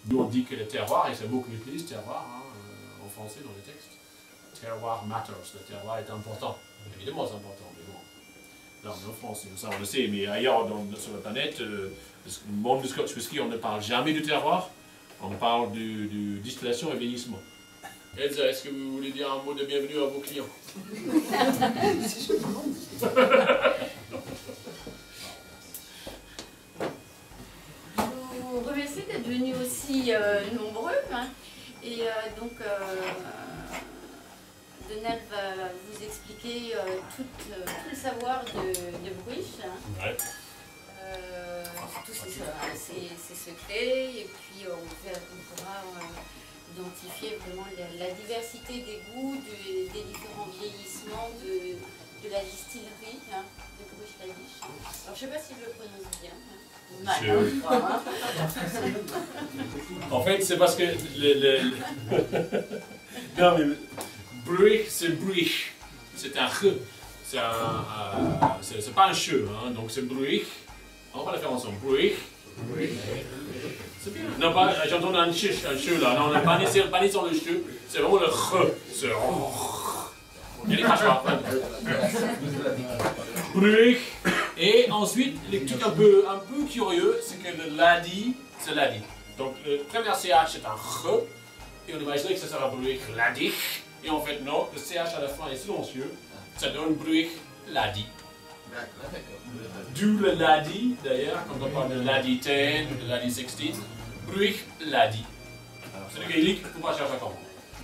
Nous, on dit que le terroir, et c'est un mot qu'on utilise, terroir, hein, en français dans les textes. Terroir matters, le terroir est important. Évidemment, c'est important, mais bon. Non, mais en France, ça on le sait, mais ailleurs sur la planète, le monde du Scotch whisky, on ne parle jamais du terroir, on parle de distillation et vieillissement. Elsa, est-ce que vous voulez dire un mot de bienvenue à vos clients? Je vous remercie d'être venus aussi nombreux. Hein, et donc, Donald va vous expliquer tout le savoir de Bruich. Hein. Ouais. Tous ses secrets, et puis on pourra identifier vraiment la diversité des goûts, des différents vieillissements de la distillerie hein, de Bruich Laddich. Alors je ne sais pas si je le prononce bien. Mal, En fait, c'est parce que non, mais Bruich, c'est Bruich. C'est un che. C'est pas un che, hein, donc c'est Bruich. On va la faire ensemble. Bruich. C'est bien. Non, j'entends un che là. Non, on n'a pas né sur le che. C'est vraiment le che. C'est. Il y a des crachoirs. Bruich. Et ensuite, le truc un peu curieux, c'est que le Laddie, c'est Laddie. Donc, le premier CH, c'est un che. Et on imaginerait que ça sera Bruich Laddich. Et en fait, non, le CH à la fin est silencieux. Ça donne Bruich Laddie. D'où le Laddie, d'ailleurs, quand on parle de Laddie 10 ou de Laddie 16, Bruich Laddie. C'est le gaélique, il ne faut pas chercher à comprendre.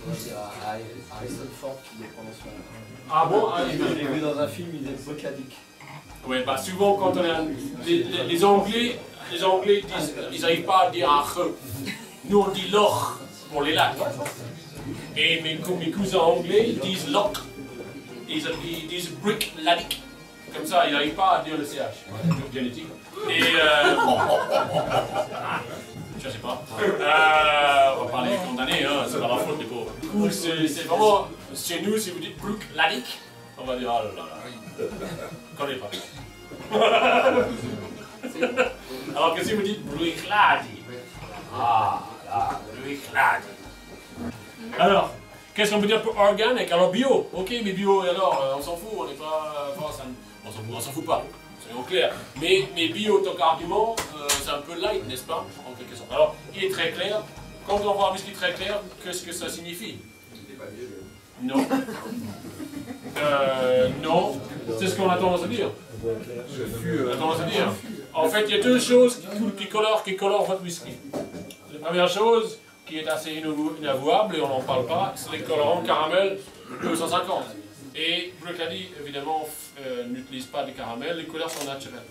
On va dire à Harrison Ford qui le prononce mal. Ah bon? Je l'ai vu dans un film, il disait Bruich Laddich. Oui, bah souvent quand on a. Les Anglais disent, ils n'arrivent pas à dire un che. Nous on dit loch pour les lacs. Et mes cousins anglais disent loch. Ils disent Bruich Laddich. Comme ça, ils n'arrivent pas à dire le CH. Génétique. Et je sais pas. On va parler des condamnés, hein, c'est pas la faute des pauvres. C'est vraiment. Chez nous, si vous dites Bruich Laddich, on va dire oh là là. Je connais pas. Alors que si vous dites Bruich Laddich, ah là, Bruich Laddich. Alors, qu'est-ce qu'on peut dire pour organique? Alors bio, ok, mais bio, alors on s'en fout, on n'est pas. On s'en fout pas, soyons clairs. Mais bio, tant qu'argument, c'est un peu light, n'est-ce pas? En quelque sorte. Alors, il est très clair. Quand on voit un whisky très clair, qu'est-ce que ça signifie? Non. Non. C'est ce qu'on a tendance à dire. En fait, il y a deux choses qui colorent votre whisky. La première chose, qui est assez inavouable, et on n'en parle pas, c'est les colorants caramel 250. Et Bruich Laddich, évidemment, n'utilise pas de caramel, les couleurs sont naturelles.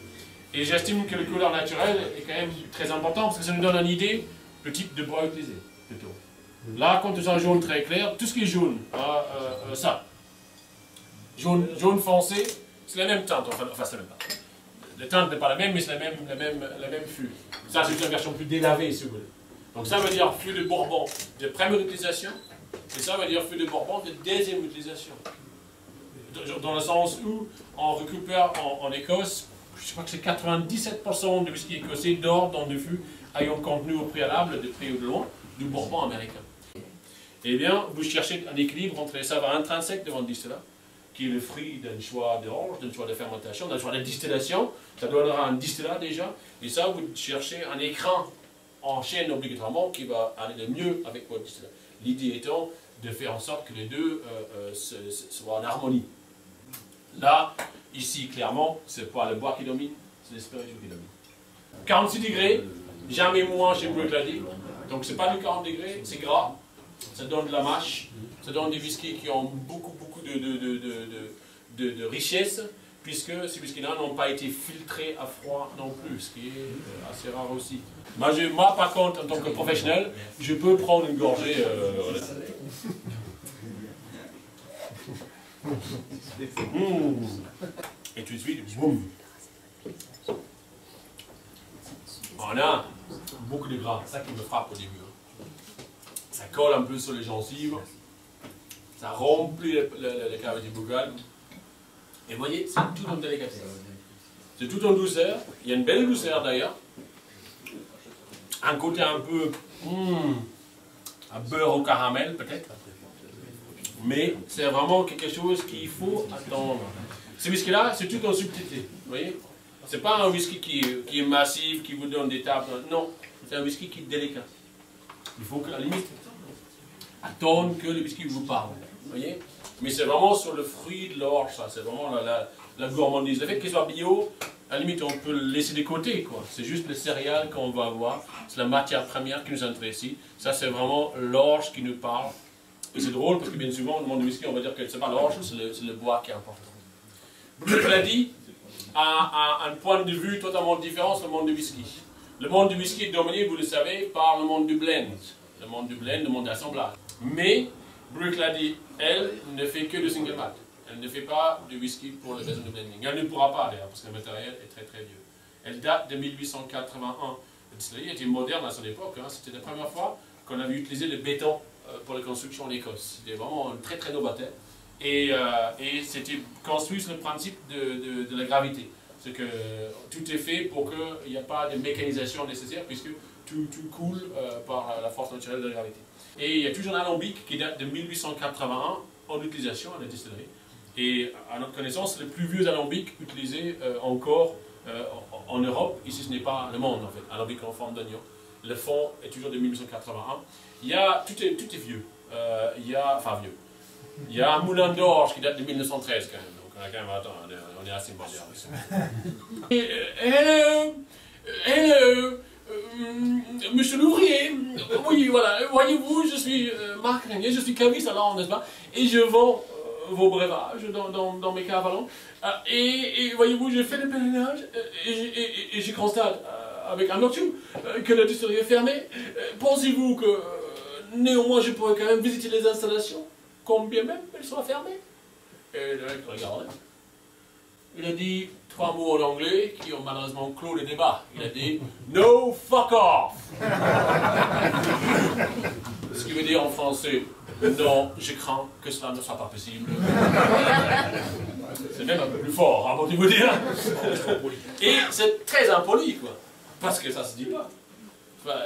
Et j'estime que les couleurs naturelles est quand même très important, parce que ça nous donne une idée du type de bois utilisé, plutôt. Là, quand tu as un jaune très clair, tout ce qui est jaune, ça. Jaune foncé, c'est la même teinte, enfin c'est la même teinte. La teinte n'est pas la même, mais c'est la même fût. Ça, c'est une version plus délavée, si vous voulez. Donc ça veut dire fût de Bourbon de première utilisation, et ça veut dire fût de Bourbon de deuxième utilisation. Dans le sens où on récupère en Écosse, je crois que c'est 97% du whisky écossais d'or dans des fûts ayant contenu au préalable, de près ou de loin, du Bourbon américain. Eh bien, vous cherchez un équilibre entre les saveurs intrinsèques de votre distillat, qui est le fruit d'un choix d'orge, d'un choix de fermentation, d'un choix de distillation. Ça donnera un distillat déjà. Et ça, vous cherchez un écran en chaîne obligatoirement qui va aller le mieux avec votre distillat. L'idée étant de faire en sorte que les deux soient en harmonie. Là, ici, clairement, ce n'est pas le bois qui domine, c'est les spiritueux qui dominent. 46 degrés, jamais moins chez Bruich Laddich. Donc, ce n'est pas du 40 degrés, c'est gras. Ça donne de la mâche, ça donne des whiskies qui ont beaucoup de richesse, puisque ces whiskies-là n'ont pas été filtrés à froid non plus, ce qui est assez rare aussi. Moi, par contre, en tant que professionnel, je peux prendre une gorgée. Et tout de suite, boum. On a beaucoup de gras, c'est ça qui me frappe au début. Ça colle un peu sur les gencives, ça remplit la cavité buccale. Et vous voyez, c'est tout en délicatesse. C'est tout en douceur, il y a une belle douceur d'ailleurs. un côté un peu un beurre au caramel peut-être. Mais c'est vraiment quelque chose qu'il faut attendre. Ce whisky-là, c'est tout en subtilité. Vous voyez? C'est pas un whisky qui est massif, qui vous donne des tapes. Non, c'est un whisky qui est délicat. Il faut qu'à la limite, attendre que le whisky vous parle. Vous voyez? Mais c'est vraiment sur le fruit de l'orge, ça. C'est vraiment la gourmandise. Le fait qu'il soit bio, à la limite, on peut le laisser de côté, quoi. C'est juste les céréales qu'on va avoir. C'est la matière première qui nous intéresse ici. Ça, c'est vraiment l'orge qui nous parle. Et c'est drôle parce que bien souvent, dans le monde du whisky, on va dire que c'est pas l'orge, c'est le bois qui est important. Brut l'a dit, a un point de vue totalement différent sur le monde du whisky. Le monde du whisky est dominé, vous le savez, par le monde du blend. Le monde du blend, le monde de l'assemblage. Mais, Brut l'a dit, elle ne fait que de single malt. Elle ne fait pas de whisky pour le besoin de blending. Elle ne pourra pas d'ailleurs, parce que le matériel est très très vieux. Elle date de 1881. La distillerie était moderne à son époque. Hein. C'était la première fois qu'on avait utilisé le béton pour la construction en Écosse. C'était vraiment très très novateur. Et c'était construit sur le principe de la gravité. C'est que tout est fait pour qu'il n'y ait pas de mécanisation nécessaire, puisque tout coule par la force naturelle de la gravité. Et il y a toujours un alambic qui date de 1881 en utilisation à la distillerie. Et à notre connaissance, le plus vieux alambic utilisé encore en Europe, ici ce n'est pas le monde en fait, alambic en forme d'oignon. Le fond est toujours de 1881. Il y a, tout est vieux. Enfin vieux. Il y a un moulin d'orge qui date de 1913 quand même. Donc on a quand même, attends, on est assez moderne. Hello, monsieur l'ouvrier. Oui, voilà. Voyez-vous, je suis Marc Régnier, je suis caviste alors, n'est-ce pas? Et je vends vos breuvages dans mes caves à Londres. Et voyez-vous, j'ai fait le pèlerinage et je constate avec amertume que la distillerie est fermée. Pensez-vous que néanmoins je pourrais quand même visiter les installations, combien même elles soient fermées? Et le mec regardait. Il a dit 3 mots en anglais qui ont malheureusement clos le débat. Il a dit « No fuck off !» Ce qui veut dire en français « Non, je crains que cela ne soit pas possible. » C'est même un peu plus fort, hein, pour vous dire. Et c'est très impoli, quoi. Parce que ça se dit pas. Enfin,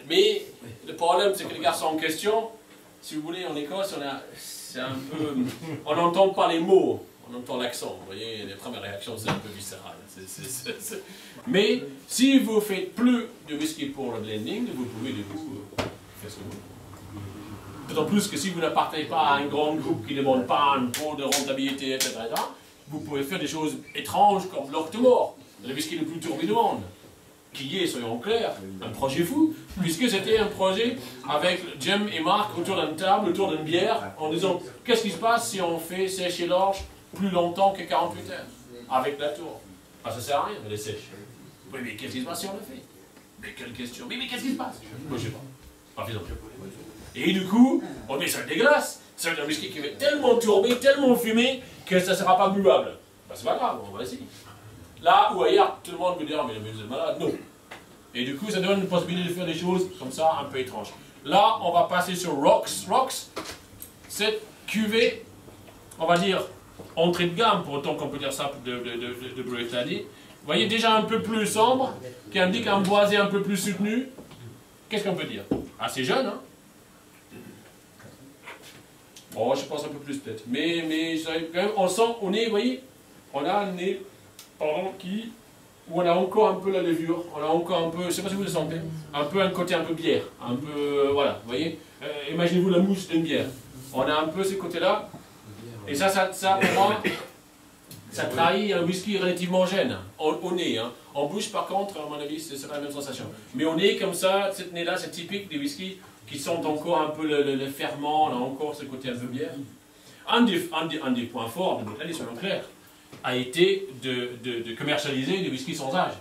mais le problème, c'est que les garçons en question, si vous voulez, en Écosse, c'est un peu... On n'entend pas les mots. On entend l'accent, vous voyez, les premières réactions c'est un peu viscéral. Mais si vous faites plus de whisky pour le blending, vous pouvez du coup faire ce que vous voulez. D'autant plus que si vous n'appartenez pas à un grand groupe qui ne demande pas un pot de rentabilité, etc., vous pouvez faire des choses étranges comme l'Octomore, le whisky le plus tourbé du monde, qui est, soyons clairs, un projet fou, puisque c'était un projet avec Jem et Marc autour d'une table, autour d'une bière, en disant qu'est-ce qui se passe si on fait sécher l'orge plus longtemps que 48 heures, avec la tour. Ah, ça sert à rien de les sécher. Oui, mais qu'est-ce qui se passe si on le fait? Mais quelle question? Mais qu'est-ce qui se passe? Moi, je sais pas. Pas faisant. Et du coup, on met ça dégueulasse. Ça veut dire un whisky qui va être tellement tourbé, tellement fumé, que ça ne sera pas buvable. Ben, c'est pas grave, on va essayer. Là ou ailleurs, tout le monde me dira, mais vous êtes malade. Non. Et du coup, ça donne une possibilité de faire des choses comme ça, un peu étranges. Là, on va passer sur Rocks. Rocks, cette cuvée, on va dire, entrée de gamme, pour autant qu'on peut dire ça de Brut l'a dit. Vous voyez, déjà un peu plus sombre, qui indique un boisé un peu plus soutenu. Qu'est-ce qu'on peut dire? Assez jeune, hein? Bon, je pense un peu plus peut-être. Mais quand même, on sent, on est, vous voyez, on a un nez, pardon, où on a encore un peu la levure, on a encore un peu, je ne sais pas si vous le sentez, un peu un côté un peu bière, un peu, voilà, vous voyez. Imaginez-vous la mousse d'une bière. On a un peu ce côté-là. Et ça pour moi, ça trahit un whisky relativement jeune, au nez. Hein. En bouche, par contre, à mon avis, c'est pas la même sensation. Mais au nez, comme ça, cette nez-là, c'est typique des whiskies qui sentent encore un peu le ferment, on a encore ce côté un peu bière. Un des points forts de notre année, soyons clairs, a été de commercialiser des whiskies sans âge.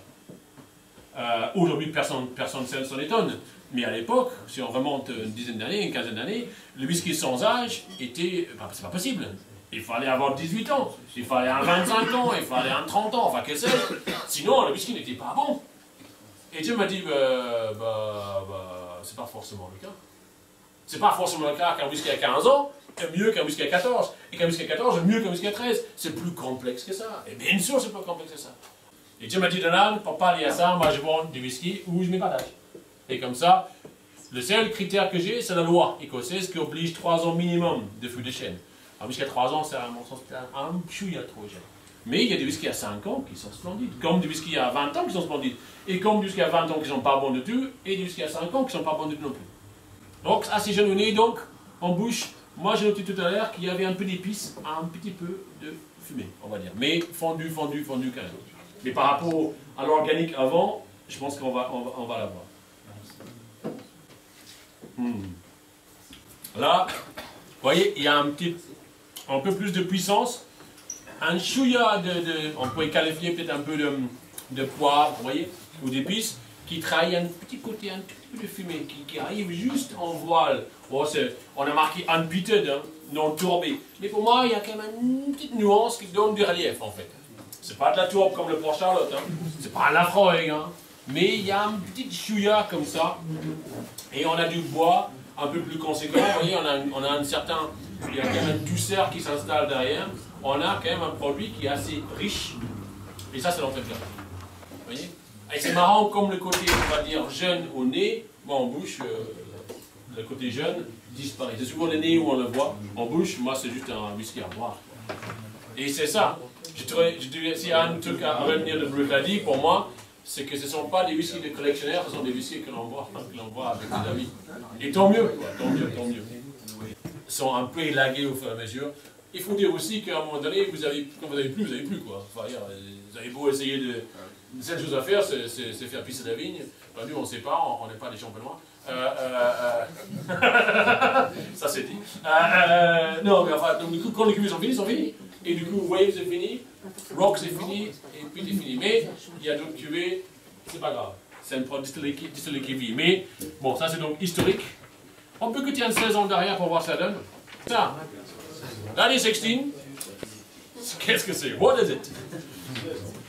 Aujourd'hui, personne ne s'en étonne. Mais à l'époque, si on remonte une dizaine d'années, une quinzaine d'années, le whisky sans âge était... c'est pas possible. Il fallait avoir 18 ans, il fallait un 25 ans, il fallait un 30 ans, enfin qu'est-ce que c'est. Sinon, le whisky n'était pas bon. Et Dieu m'a dit, c'est pas forcément le cas. C'est pas forcément le cas qu'un whisky à 15 ans est mieux qu'un whisky à 14. Et qu'un whisky à 14 est mieux qu'un whisky à 13. C'est plus complexe que ça. Et bien sûr, c'est plus complexe que ça. Et Dieu m'a dit, Donald, pour pas aller à ça, moi je vends du whisky où je mets pas d'âge. Et comme ça, le seul critère que j'ai, c'est la loi écossaise qui oblige 3 ans minimum de fût de chêne. Alors jusqu'à 3 ans, c'est à mon sens un chouïa trop jeune. Mais il y a des whiskies à 5 ans qui sont splendides, comme des whiskies à 20 ans qui sont splendides, et comme des whiskies à 20 ans qui ne sont pas bons du tout, et des whiskies à 5 ans qui ne sont pas bons du tout non plus. Donc, assez jeune au nez, donc, en bouche, moi j'ai noté tout à l'heure qu'il y avait un peu d'épices, un petit peu de fumée, on va dire. Mais fondu quand même. Mais par rapport à l'organique avant, je pense qu'on va l'avoir. Là, vous voyez, il y a un peu plus de puissance. Un chouïa on peut qualifier peut-être un peu de poivre, vous voyez, ou d'épices, qui trahit un petit côté, un petit peu de fumée, qui arrive juste en voile. Bon, on a marqué unpeated, hein, non tourbé. Mais pour moi, il y a quand même une petite nuance qui donne du relief, en fait. C'est pas de la tourbe comme le Port Charlotte, hein. C'est pas un Lafroig, hein. Mais il y a un petit chouïa comme ça, et on a du bois un peu plus conséquent. Vous voyez, on a un certain, il y a quand même une douceur qui s'installe derrière. On a quand même un produit qui est assez riche, et ça c'est l'entrée de gamme. Vous voyez? Et c'est marrant comme le côté, on va dire, jeune au nez, moi en bouche, le côté jeune disparaît. C'est souvent le nez où on le voit, en bouche, moi c'est juste un whisky à boire. Et c'est ça. S'il y a un truc à retenir de Bruichladdich, pour moi, c'est que ce ne sont pas des whiskies de collectionneurs, ce sont des whiskies que l'on boit avec des amis. Et tant mieux, quoi, tant mieux. Ils sont un peu élagués au fur et à mesure. Il faut dire aussi qu'à un moment donné, quand vous avez plus, quoi. Enfin, vous avez beau essayer de... La seule chose à faire, c'est faire pisser la vigne. Enfin, nous, on ne sait pas, on n'est pas des champenois. Ça c'est dit. Non, mais enfin, donc du coup, quand les cuvées sont finies, Et du coup, Wave c'est fini, Rock c'est fini, et puis c'est fini. Mais il y a d'autres cuvées, c'est pas grave. C'est un produit distillé qui vit. Mais bon, ça c'est donc historique. On peut que tirer 16 ans derrière pour voir ce que ça donne. Ça, l'année 16, qu'est-ce que c'est? What is it?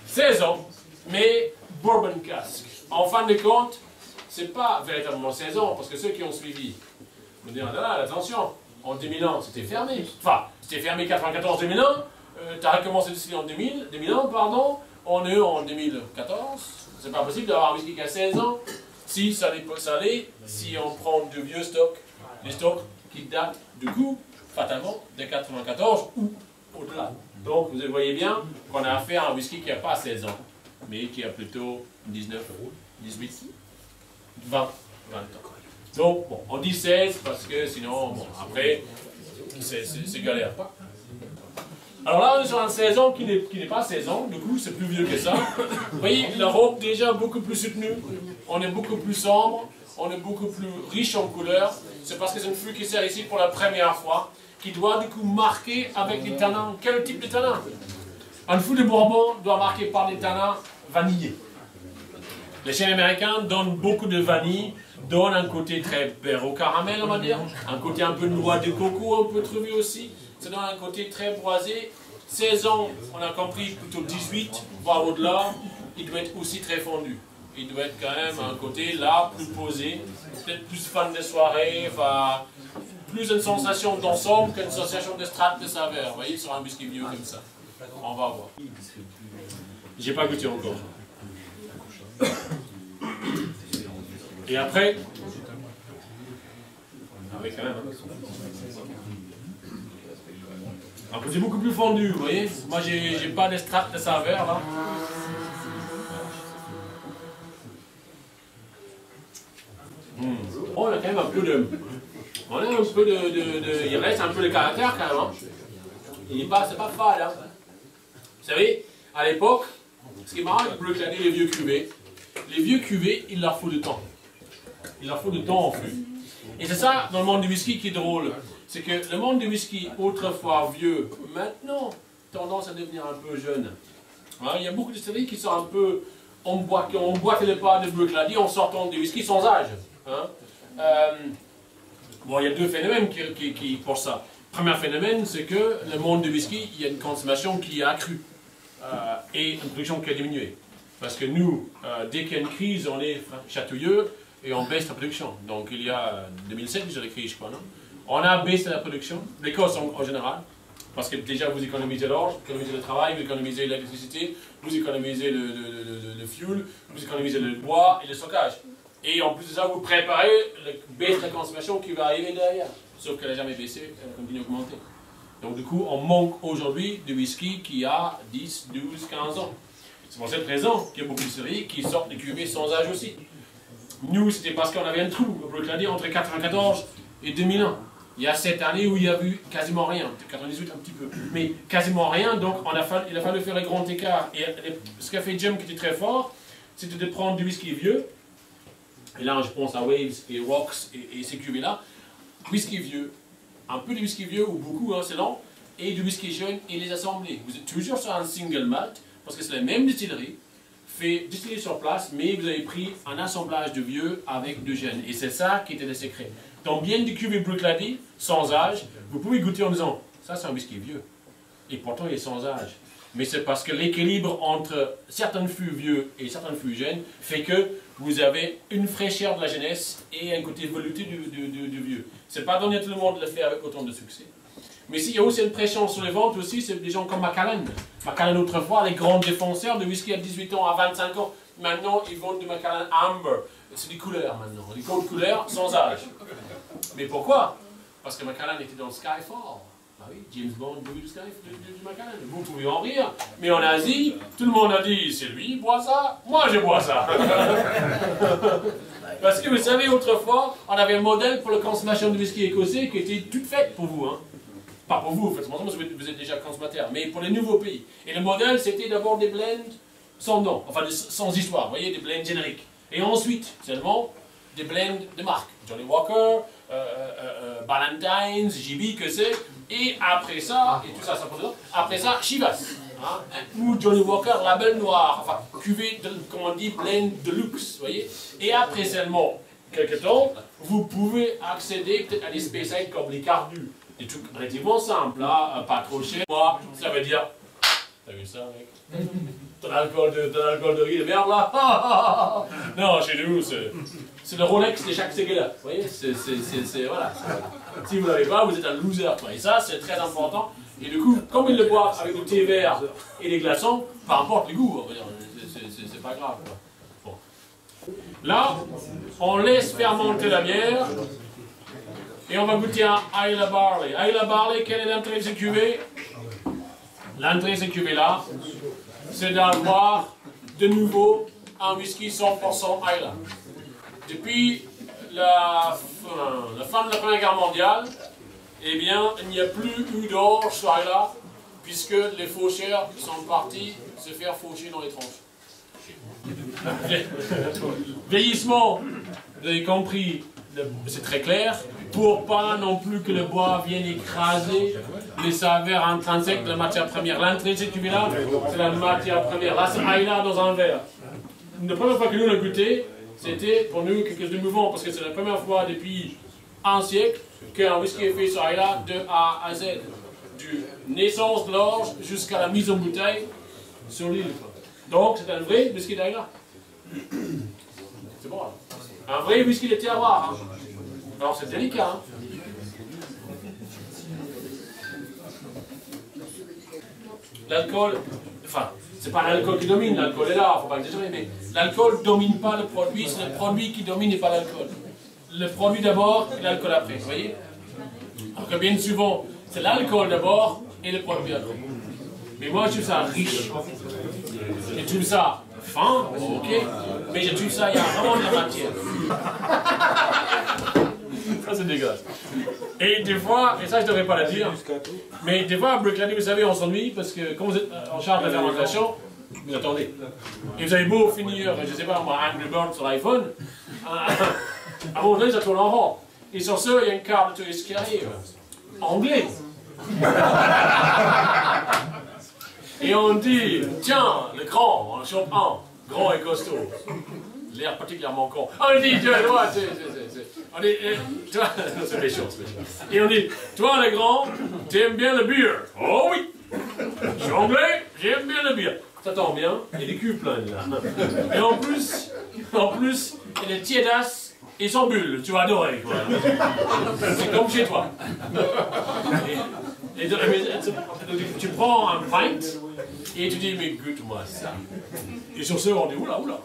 16 ans, mais bourbon cask. En fin de compte, c'est pas véritablement 16 ans, parce que ceux qui ont suivi me diront, là, attention, en 2000 ans, c'était fermé. Enfin, c'était fermé 94-2001, tu as recommencé d'ici en 2001, pardon, on est en 2014. C'est pas possible d'avoir un whisky qui a 16 ans. Si ça l'est, si on prend de vieux stocks, des stocks qui datent du coup, fatalement, de 94 ou au-delà. Donc, vous voyez bien qu'on a affaire à un whisky qui n'a pas 16 ans, mais qui a plutôt 19, 18, 20 ans. Donc, bon, on dit 16 parce que sinon, bon, après, c'est galère. Alors là, on est sur un 16 ans qui n'est pas 16 ans, du coup, c'est plus vieux que ça. Vous voyez, la robe déjà beaucoup plus soutenue, on est beaucoup plus sombre, on est beaucoup plus riche en couleurs. C'est parce que c'est une fût qui sert ici pour la première fois, qui doit du coup marquer avec des tanins. Quel type de tanin? Un fût de Bourbon doit marquer par des tanins vanillés. Les chênes américains donnent beaucoup de vanille, donnent un côté très beurre au caramel, on va dire, un côté un peu noix de coco, on peut trouver aussi. Ça donne un côté très boisé. 16 ans, on a compris, plutôt 18, voire au-delà, il doit être aussi très fondu. Il doit être quand même un côté là, plus posé, peut-être plus fan de soirée, enfin, plus une sensation d'ensemble qu'une sensation de strate de saveur. Vous voyez, sur un whisky vieux comme ça. On va voir. J'ai pas goûté encore. Et après, avec quand même. C'est beaucoup plus fondu, vous voyez. Moi, j'ai pas d'extract de saveur là. Oh, il y a quand même un peu de. On a un peu de. Il reste un peu de caractère quand même. Hein. C'est pas fade. Hein. Vous savez, à l'époque, ce qui est marrant avec Bruichladdich, les vieux cuvées, il leur faut du temps. Il leur faut du temps en fût. Et c'est ça, dans le monde du whisky, qui est drôle. C'est que le monde du whisky, autrefois vieux, maintenant, tendance à devenir un peu jeune. Hein, il y a beaucoup de distilleries qui sont un peu... On boit les pas de Bruichladdich en sortant des whiskies sans âge. Hein. Bon, il y a deux phénomènes qui pour ça. Le premier phénomène, c'est que le monde du whisky, il y a une consommation qui a accru. Et une production qui a diminué. Parce que nous, dès qu'il y a une crise, on est chatouilleux et on baisse la production. Donc il y a 2007, déjà la crise, je crois, non? On a baissé la production, l'Écosse en général, parce que déjà vous économisez l'orge, vous économisez le travail, vous économisez l'électricité, vous économisez le fuel, vous économisez le bois et le stockage. Et en plus de ça, vous préparez la baisse de la consommation qui va arriver derrière. Sauf qu'elle n'a jamais baissé, elle continue à augmenter. Donc du coup, on manque aujourd'hui de whisky qui a 10, 12, 15 ans. C'est pour cette raison qu'il y a beaucoup de distilleries qui sortent des cuvées sans âge aussi. Nous, c'était parce qu'on avait un trou, on peut le dire, entre 1994 et 2001. Il y a cette année où il y a eu quasiment rien, 98 un petit peu, mais quasiment rien, donc il a fallu faire les grands écarts. Et ce qu'a fait Jim qui était très fort, c'était de prendre du whisky vieux, et là je pense à Waves et Rocks et ces cuvées-là, whisky vieux, un peu de whisky vieux, ou beaucoup, hein, c'est long, et du whisky jeune, et les assembler. Vous êtes toujours sur un single malt, parce que c'est la même distillerie, fait distiller sur place, mais vous avez pris un assemblage de vieux avec de jeunes. Et c'est ça qui était le secret. Dans bien du cuvée Bruichladdich, sans âge, vous pouvez goûter en disant, ça c'est un whisky vieux. Et pourtant il est sans âge. Mais c'est parce que l'équilibre entre certains fûts vieux et certains fûts jeunes fait que vous avez une fraîcheur de la jeunesse et un côté velouté du vieux. C'est pas donné à tout le monde de le faire avec autant de succès. Mais s'il y a aussi une pression sur les ventes aussi, c'est des gens comme Macallan. Macallan autrefois, les grands défenseurs de whisky à 18 ans, à 25 ans, maintenant ils vendent du Macallan Amber. C'est des couleurs maintenant, des codes couleurs sans âge. Mais pourquoi? Parce que Macallan était dans Skyfall. Ah oui, James Bond du Macallan. Vous pouvez en rire, mais en Asie, tout le monde a dit, c'est lui, il boit ça, moi je bois ça. Parce que vous savez, autrefois, on avait un modèle pour la consommation de whisky écossais qui était toute faite pour vous. Hein. Pas pour vous, forcément, vous êtes déjà consommateur, mais pour les nouveaux pays. Et le modèle, c'était d'abord des blends sans nom, enfin sans histoire, vous voyez, des blends génériques. Et ensuite, seulement, des blends de marque. Johnny Walker, Ballantine's, JB, que c'est. Et après ça, et tout ça, après ça, Chivas. Hein, ou Johnny Walker, label noir, enfin, cuvée, comme on dit, blend de luxe, vous voyez. Et après seulement quelques temps, vous pouvez accéder peut-être à des spécialités comme les Cardus. Des trucs relativement simples, là, pas trop cher. Moi, ça veut dire, t'as vu ça, mec? Ton alcool de riz de merde, là? Non, chez nous, c'est le Rolex de chaque Seguela. Vous voyez, voilà. Si vous ne l'avez pas, vous êtes un loser, quoi. Et ça, c'est très important. Et du coup, comme ils le boivent avec du thé vert et des glaçons, peu importe le goût, c'est pas grave, quoi. Bon. Là, on laisse fermenter la bière. Et on va goûter un Islay Barley. Islay Barley, quelle est l'entrée de cette cuvée? L'entrée de cette cuvée-là, c'est d'avoir de nouveau un whisky 100% Islay. Depuis la fin de la Première Guerre mondiale, eh bien, il n'y a plus eu d'orge sur Islay, puisque les faucheurs sont partis se faire faucher dans les tranches. Vieillissement, vous avez compris, c'est très clair, pour pas non plus que le bois vienne écraser les saveurs intrinsèques de la matière première. L'entrée de cette cuvée-là, c'est la matière première. Là, c'est Islay dans un verre. La première fois que nous l'avons goûté, c'était pour nous quelque chose de mouvant, parce que c'est la première fois depuis un siècle qu'un whisky est fait sur Islay de A à Z. Du naissance de l'orge jusqu'à la mise en bouteille sur l'île. Donc, c'est un vrai whisky d'Islay. C'est bon, hein? Un vrai whisky de terroir. Hein? Alors, c'est délicat. Hein? L'alcool, enfin, c'est pas l'alcool qui domine, l'alcool est là, faut pas exagérer, mais l'alcool ne domine pas le produit, c'est le produit qui domine et pas l'alcool. Le produit d'abord et l'alcool après, vous voyez? Alors que bien souvent, c'est l'alcool d'abord et le produit après. Mais moi, je trouve ça riche. Je trouve ça fin, ok, mais je trouve ça, il y a vraiment de la matière. Ça, c'est dégueulasse. Et des fois, et ça, je ne devrais pas le dire, mais des fois, à Bruichladdich, vous savez, on s'ennuie parce que quand vous êtes en charge de la fermentation, vous attendez. Et vous avez beau finir, je ne sais pas, moi, Angry Birds sur l'iPhone, à un moment donné, ça tourne en rond. Et sur ce, il y a une carte de touriste qui arrive. Anglais. Et on dit, tiens, le grand, on chope un, grand et costaud. L'air particulièrement con. On dit, tu vois, on dit, tu vois, c'est méchant, c'est méchant. Et on dit, toi le grand, t'aimes bien le beer? Oh oui! Je suis anglais, j'aime bien le beer. Ça tombe bien, il y a des culs pleins là. Et en plus, il y a des tiédasses et sans bulles, tu vas adorer quoi. C'est comme chez toi. Et tu prends un pint et tu dis, mais goûte-moi ça. Et sur ce, on dit, oula, oula.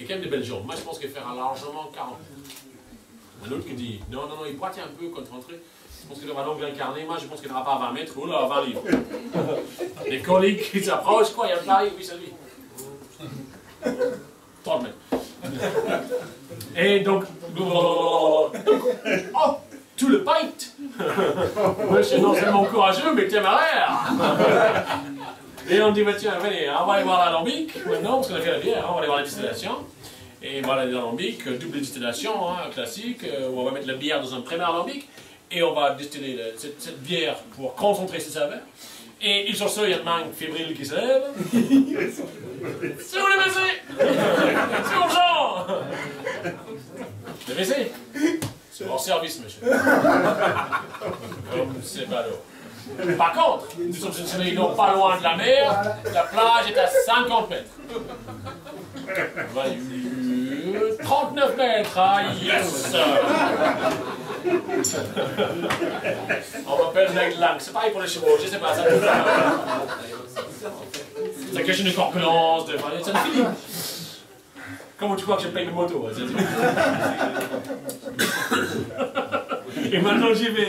il y a quand même des belles jambes. Moi, je pense qu'il fera largement 40. Un autre qui dit, non, il boite un peu quand rentrer. Je pense qu'il aura l'ongle incarné. Moi, je pense qu'il n'aura pas 20 mètres. Oh là, 20 livres. Les coliques qui s'approchent, quoi, il y a un pari, oui, c'est lui. 30 mètres. Et donc, oh, tout le pint. Moi, je suis non seulement courageux, mais téméraire. Et on dit, bah, tiens, venez, on va aller voir l'alambic. Maintenant, parce qu'on a fait la bière, on va aller voir la distillation. Et voilà l'alambic, double distillation, classique, où on va mettre la bière dans un premier alambic. Et on va distiller cette bière pour concentrer ses saveurs. Et il sur ça, il y a une main fébrile qui se lève. C'est où le WC? C'est urgent! Le WC? C'est hors service, monsieur. Comme c'est ballot. Par contre, nous sommes situés non pas loin de la mer, la plage est à 50 mètres. 39 mètres, ah yes! On m'appelle Ned Lang, c'est pareil pour les chevaux, je sais pas, ça peut faire. Ça cache une corpulence, ça ne finit. Comment tu crois que je paye mes motos? Et maintenant j'y vais.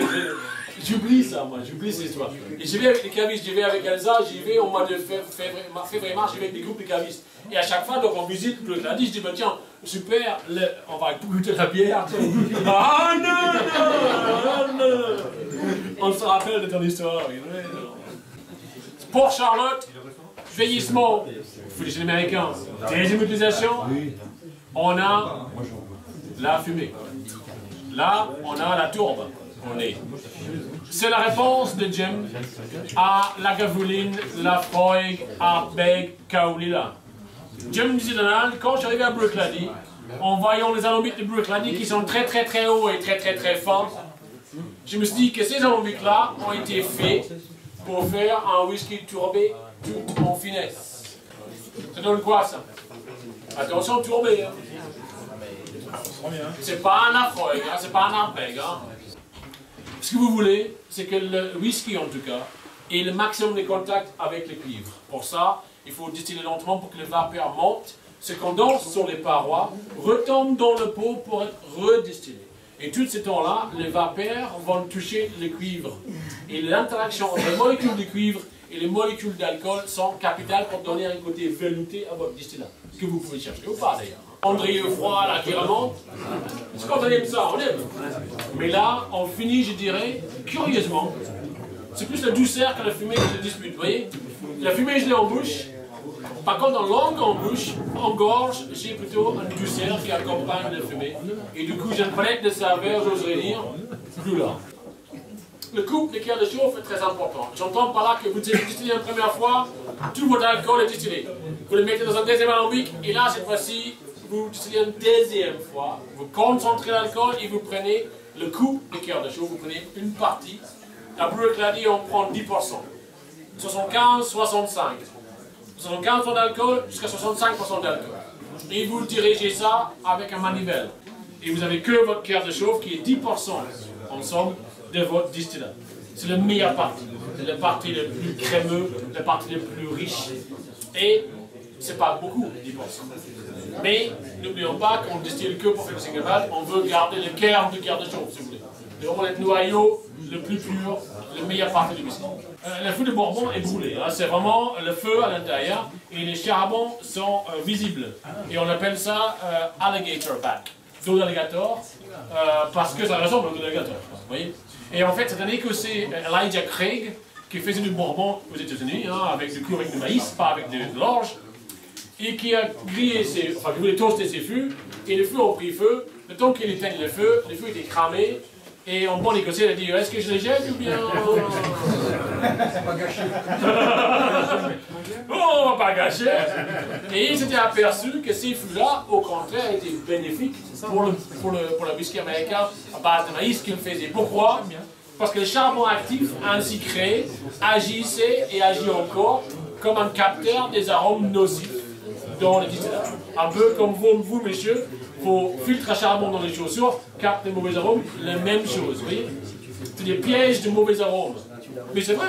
J'oublie ça, moi, j'oublie cette histoire. Et j'y vais avec les cavistes, j'y vais avec Elsa, j'y vais au mois de février-mars, j'y vais avec des groupes de cavistes. Et à chaque fois, donc on visite le Gladys, je dis, bah, tiens, super, on va goûter la bière. Ah non, non. On se rappelle de ton histoire. Pour Charlotte, vieillissement, faut les Américains, deuxième utilisation, on a la fumée. Là, on a la tourbe. C'est la réponse de Jim à la Gavouline, la Freud, Artbeg, Kaolila. Jim disait Donald, quand je suis arrivé à Brooklady, en voyant les alambics de Brooklady qui sont très hauts et très forts, je me suis dit que ces alambics-là ont été faits pour faire un whisky tourbé tout en finesse. Ça donne quoi ça? Attention, tourbé. Hein. C'est pas un Afroig, hein, c'est pas un Artbeg. Hein. Ce que vous voulez, c'est que le whisky en tout cas ait le maximum de contact avec le cuivre. Pour ça, il faut distiller lentement pour que le vapeur monte, se condense sur les parois, retombe dans le pot pour être redistillé. Et tout ce temps-là, les vapeurs vont toucher le cuivre. Et l'interaction entre les molécules de cuivre et les molécules d'alcool sont capitales pour donner un côté velouté à votre distillat. Ce que vous pouvez chercher ou pas d'ailleurs. André Froid, là, qui remonte. C'est quand on aime ça, on aime. Mais là, on finit, je dirais, curieusement. C'est plus la douceur que la fumée qui se dispute, vous voyez? La fumée, je l'ai en bouche. Par contre, en langue, en bouche, en gorge, j'ai plutôt une douceur qui accompagne la fumée. Et du coup, j'ai une palette de saveurs, j'oserais dire, plus là. Le couple d'équerre de chauffe est très important. J'entends par là que vous distillez une première fois, tout votre alcool est distillé. Vous le mettez dans un deuxième alambic, et là, cette fois-ci, vous distillez une deuxième fois, vous concentrez l'alcool et vous prenez le couple d'équerre de chauffe, vous prenez une partie. À Brooklady, on prend 10%. 75, 65. 75% d'alcool jusqu'à 65% d'alcool. Et vous dirigez ça avec un manivelle. Et vous avez que votre cœur de chauffe qui est 10% en somme de votre distillat. C'est la meilleure partie. C'est la partie la plus crémeuse, la partie la plus riche. Et c'est pas beaucoup, 10%. Mais n'oublions pas qu'on distille que pour faire le single malt, on veut garder le cœur du cœur de chauffe, si vous voulez. C'est vraiment le noyau le plus pur, la meilleure partie du whisky. Le feu de Bourbon est brûlé, hein. C'est vraiment le feu à l'intérieur et les charbons sont visibles. Et on appelle ça alligator back, dos d'alligator, parce que ça ressemble au dos d'alligator. Vous voyez? Et en fait, c'est un Écossais, Elijah Craig, qui faisait du Bourbon aux États-Unis, hein, avec du coup avec du maïs, pas avec de l'orge, et qui a grillé ses, enfin, qui voulait toaster ses fûts, et les fûts ont pris feu. Le temps qu'il éteigne le feu, les fûts étaient cramés. Et en bon écossais, il a dit, est-ce que je les jette ou bien... Pas gâché. Oh, on va pas gâcher. Et il s'était aperçu que ces fûts-là, au contraire, étaient bénéfiques pour le whisky américain à base de maïs qu'il faisait. Pourquoi? Parce que le charbon actif, ainsi créé, agissait et agit encore comme un capteur des arômes nocifs dans les distillats. Un peu comme vous, messieurs, vos filtres à charbon dans les chaussures captent des mauvais arômes, la même chose, vous voyez? C'est des pièges de mauvais arômes. Mais c'est vrai.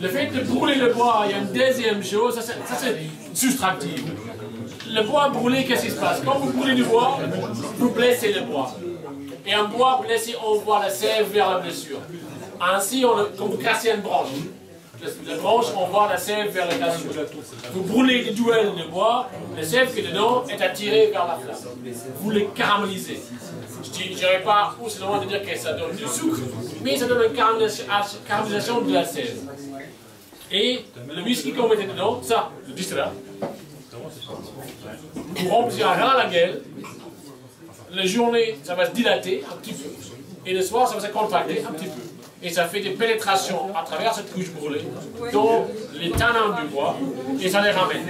Le fait de brûler le bois, il y a une deuxième chose, ça c'est soustractif. Le bois brûlé, qu'est-ce qui se passe? Quand vous brûlez du bois, vous blessez le bois. Et un bois blessé envoie la sève vers la blessure. Ainsi, quand vous cassez une branche, la branche envoie la sève vers la cassure. Vous brûlez des duels de bois, la sève qui est dedans est attirée vers la flamme. Vous les caramélisez. Je ne dirais pas où c'est le moment de dire que ça donne du sucre, mais ça donne une caramélisation de la sève. Et le whisky qu'on mettait dedans, ça, le distillat, vous remplissez à la gueule, la journée, ça va se dilater un petit peu, et le soir, ça va se contracter un petit peu. Et ça fait des pénétrations à travers cette couche brûlée dans les tanins du bois, et ça les ramène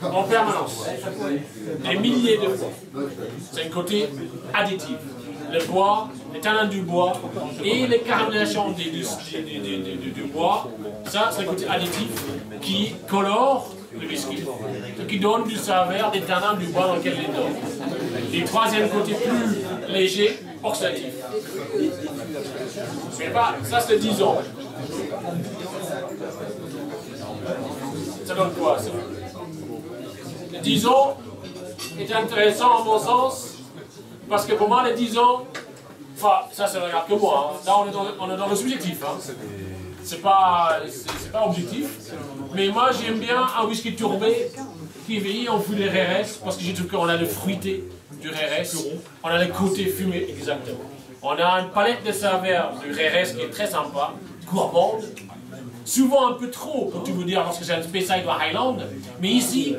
en permanence, des milliers de fois. C'est un côté additif. Le bois, les tanins du bois et les caramélisations du bois, ça c'est un côté additif qui colore le whisky, qui donne du saveur des tanins du bois dans lequel il est dedans. Et troisième côté plus léger, oxydatif. Mais pas, ça c'est 10 ans. Ça donne quoi ça? 10 ans est intéressant à mon sens, parce que pour moi les 10 ans, enfin ça ne regarde que moi, hein. Là on est dans le subjectif, hein. C'est pas objectif, mais moi j'aime bien un whisky tourbé qui est vieilli en fût de RRS, parce que je trouve qu'on a le fruité du RRS, on a le côté fumé exactement. On a une palette de saveurs du RRS qui est très sympa, gourmande, souvent un peu trop, pour tout vous dire, parce que c'est un spécial de Highland, mais ici,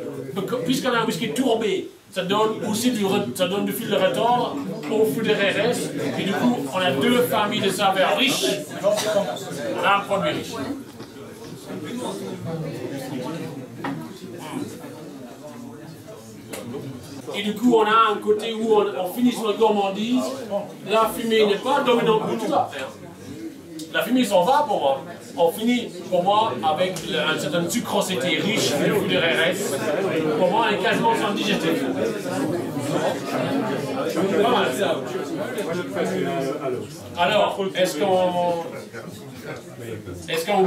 puisqu'on a un whisky tourbé, ça donne aussi du fil de retordre au fût de RRS, et du coup, on a deux familles de saveurs riches, on a un produit riche. Et du coup, on a un côté où on finit sur la gourmandise, la fumée n'est pas dominante pour tout après. La fumée s'en va pour moi. On finit pour moi avec une certaine sucrosité riche du fût de RRS. Pour moi, elle est quasiment sans digestif. C'est pas mal. Alors, est-ce qu'on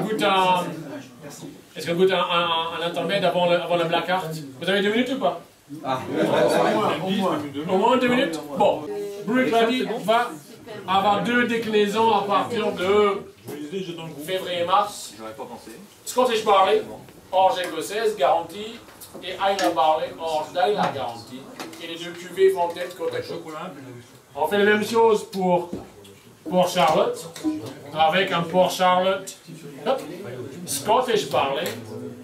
goûte un intermède avant la Black Heart? Vous avez 2 minutes ou pas? Ah, au moins 2 minutes? Bon, Brick l'a dit, va avoir 2 déclinaisons à partir de février-mars. Scottish Barley, orge écossaise garantie, et Islay Barley, orge d'Islay garantie. Et les 2 cuvées vont être côte à côte. On fait la même chose pour Port Charlotte, avec un Port Charlotte Scottish Barley,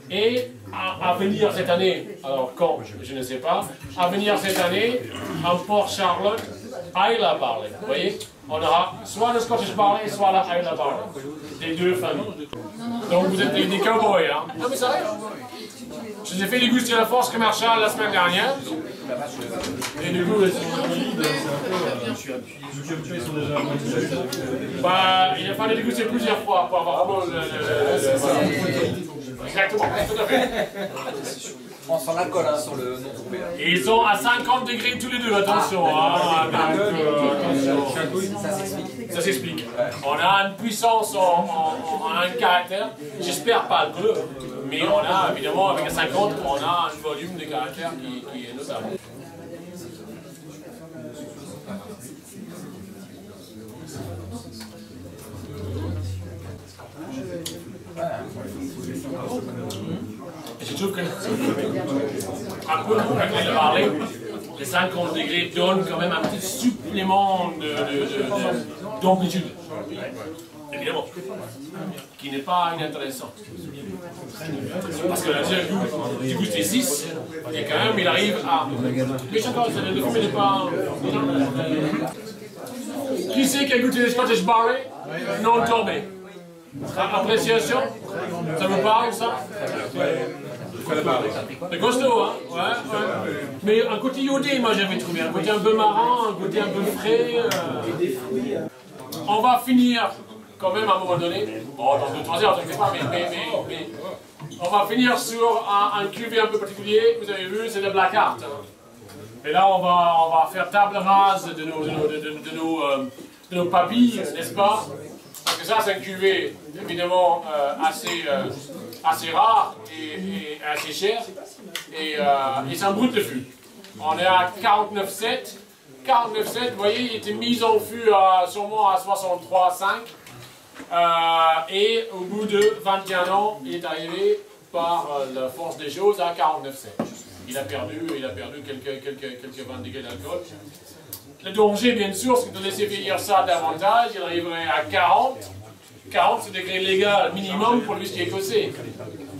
et à venir cette année, alors quand, je ne sais pas, à venir cette année, un Port Charlotte Islay Barley. Vous voyez, on aura soit le Scottish Barley, soit la Islay Barley, des 2 familles. Donc vous êtes des cowboys, hein? Non mais c'est vrai. Je les ai fait déguster à la Force commerciale la semaine dernière. Et du coup, bah, il a fallu déguster plusieurs fois pour avoir vraiment exactement, tout à fait. On s'en la colle hein, sur le non tombé. Et ils sont à 50 degrés tous les deux, attention. Ah, ça s'explique. On a une puissance, on a un caractère, j'espère pas le bleu, mais on a évidemment avec un 50, on a un volume de caractère qui est notable. Et je trouve que, un peu comme je l'ai parlé, les 50 degrés donnent quand même un petit supplément d'amplitude, évidemment, qui n'est pas inintéressant. Parce que là, du coup, c'est 6, et quand même, il arrive à... Mais encore, le fumé n'est pas... Qui c'est qui a goûté les Scottish Barley? Non tombé. Appréciation? Ça vous parle, ça? C'est costaud, hein? Ouais. Mais un côté iodé, moi j'avais trouvé. Un côté un peu marin, un côté un peu frais. On va finir, quand même, à un moment donné. Bon, dans 2-3 heures, je ne sais pas, mais on va finir sur un cuvée un peu particulier. Vous avez vu, c'est le Black Heart. Et là, on va faire table rase de nos papilles, n'est-ce pas? que ça, c'est un cuvée, évidemment, assez rare et assez cher. Et c'est un brut de fût. On est à 49,7. 49,7, vous voyez, il était mis en fût sûrement à 63,5. Et au bout de 21 ans, il est arrivé par la force des choses à 49,7. Il a perdu quelques 20 degrés d'alcool. Le danger, bien sûr, c'est de laisser vieillir ça davantage. Il arriverait à 40. 40, c'est le degré légal minimum pour le whisky écossais.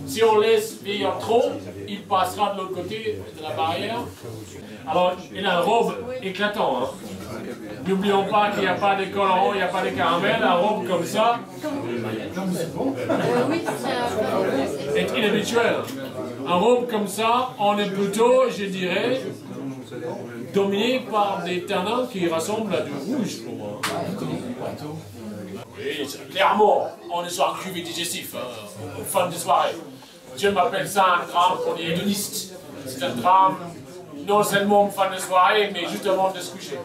Si on laisse vieillir trop, il passera de l'autre côté de la barrière. Alors, il a un robe éclatant. Hein. N'oublions pas qu'il n'y a pas de colorant, il n'y a pas de caramel. Un robe comme ça est inhabituel. Un robe comme ça, on est plutôt, je dirais, dominé par des tanins qui ressemblent à du rouge pour moi. Oui, clairement, on est sur un cuvée digestif, hein, aux fins de soirée. Dieu m'appelle ça un drame pour les hédonistes. C'est un drame non seulement en fin de soirée, mais juste avant de se coucher.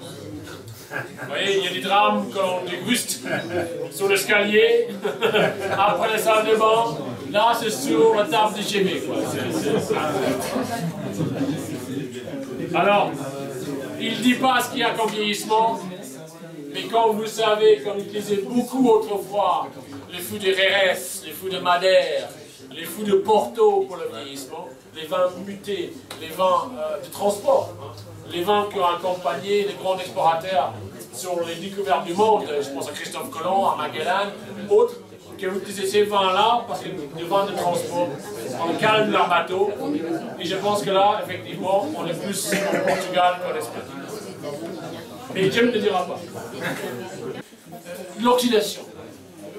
Vous voyez, il y a des drames que l'on déguste sur l'escalier, après la salle de bain. Là, c'est sur la table de chevet. Alors, il ne dit pas ce qu'il y a comme vieillissement, mais quand vous savez, comme il disait beaucoup autrefois, les fûts de Rérès, les fûts de Madère, les fûts de Porto pour le vieillissement, les vins mutés, les vins de transport, hein, les vins qui ont accompagné les grands explorateurs sur les découvertes du monde, je pense à Christophe Colomb, à Magellan, autres, qui ont utilisé ces vins-là parce que des vins de transport, on calme leur bateau, et je pense que là, effectivement, on est plus au Portugal qu'en Espagne. Mais Dieu ne le dira pas. L'oxydation.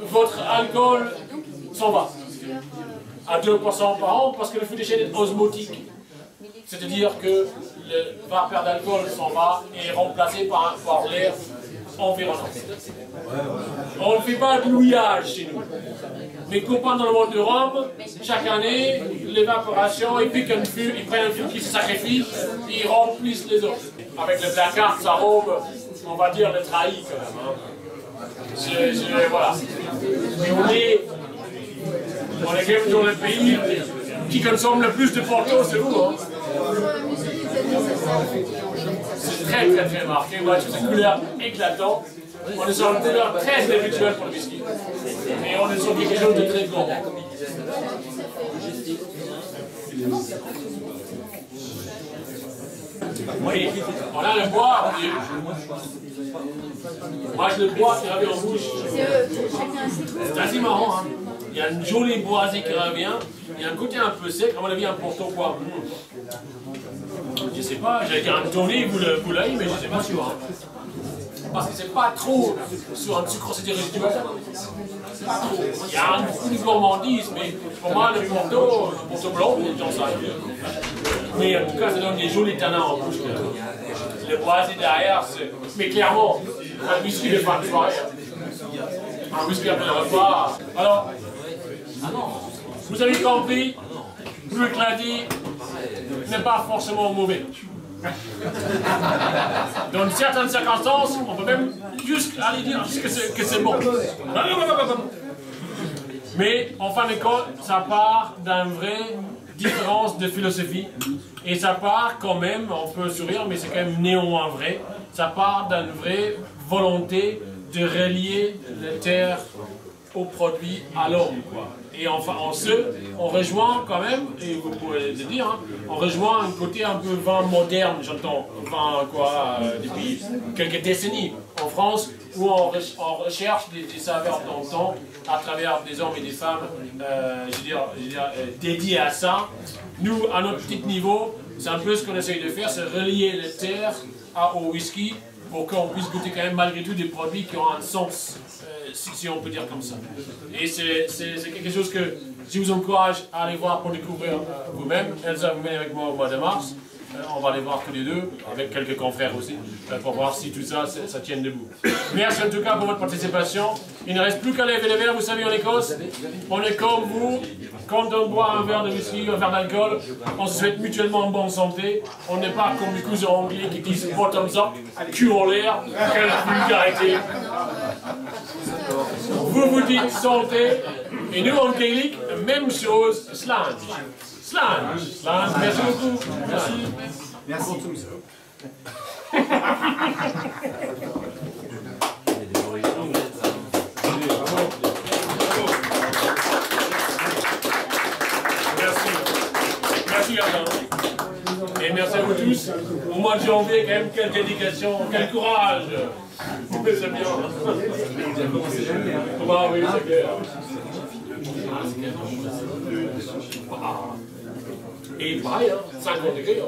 Votre alcool s'en va à 2% par an parce que le fût de chêne est osmotique. C'est-à-dire que le vapeur d'alcool s'en va et est remplacé par l'air environnant. On ne fait pas de louillage chez nous. Mes copains dans le monde de Rome, chaque année, l'évaporation, ils piquent un fût, ils prennent un fût qui se sacrifie, et ils remplissent les autres. Avec le placard, sa robe, on va dire, le trahit quand même. Hein. Voilà. Et on est quand même dans le pays qui consomme le plus de Porto, c'est vous. Hein. C'est très très très marqué. On voit toutes ces couleurs éclatantes. On est sur une couleur très habituelle pour le whisky. Et on est sur quelque chose de très bon. Oui, on a le bois. Moi je le bois qui revient en bouche. C'est assez marrant. Hein. Il y a une jolie boisée qui revient. Il y a un côté un peu sec. À mon avis, un Porto quoi. Je sais pas, j'allais dire un Tony, vous l'avez, mais je ne sais pas sûr. Hein. Parce que c'est pas trop sur un sucrosité résiduel. C'est pas trop. Il y a un peu de gourmandise, mais pour moi, le Porto blanc, les gens savent. Mais en tout cas, ça donne des jolis tanins en bouche. Le boisé derrière, c'est. Mais clairement, un whisky de fin de soirée. Un whisky après le repas. Alors, vous avez compris, Bleu Clady n'est pas forcément mauvais. Dans certaines circonstances, on peut même juste aller dire que c'est bon. Mais en fin de compte, ça part d'une vraie différence de philosophie. Et ça part quand même, on peut sourire, mais c'est quand même néanmoins vrai, ça part d'une vraie volonté de relier la terre au produit, à l'homme. Et enfin, on rejoint quand même, et vous pouvez le dire, hein, on rejoint un côté un peu vin moderne, j'entends, vin depuis quelques décennies en France, où on recherche des saveurs d'antan à travers des hommes et des femmes, dédiés à ça. Nous, à notre petit niveau, c'est un peu ce qu'on essaye de faire, c'est relier les terres au whisky, pour qu'on puisse goûter quand même malgré tout des produits qui ont un sens, si on peut dire comme ça. Et c'est quelque chose que je vous encourage à aller voir pour découvrir vous-même. Elsa vous met avec moi au mois de mars. On va aller voir tous les deux, avec quelques confrères aussi, pour voir si tout ça, ça tienne debout. Merci en tout cas pour votre participation. Il ne reste plus qu'à lever les verres, vous savez, en Écosse, on est comme vous. Quand on boit un verre de whisky, un verre d'alcool, on se souhaite mutuellement en bonne santé. On n'est pas comme les cousins anglais qui disent bottoms up, cul en l'air, quelle vulgarité. vous dites santé, et nous en gaélique, même chose, slange. Slange. Slange, merci beaucoup. Merci. Merci. Merci Gardin. Et merci à vous tous. Au mois de janvier, quand même, quelle dédication, quel courage. C'est bien. Ah oui, c'est clair. Et pareil, 50 degrés.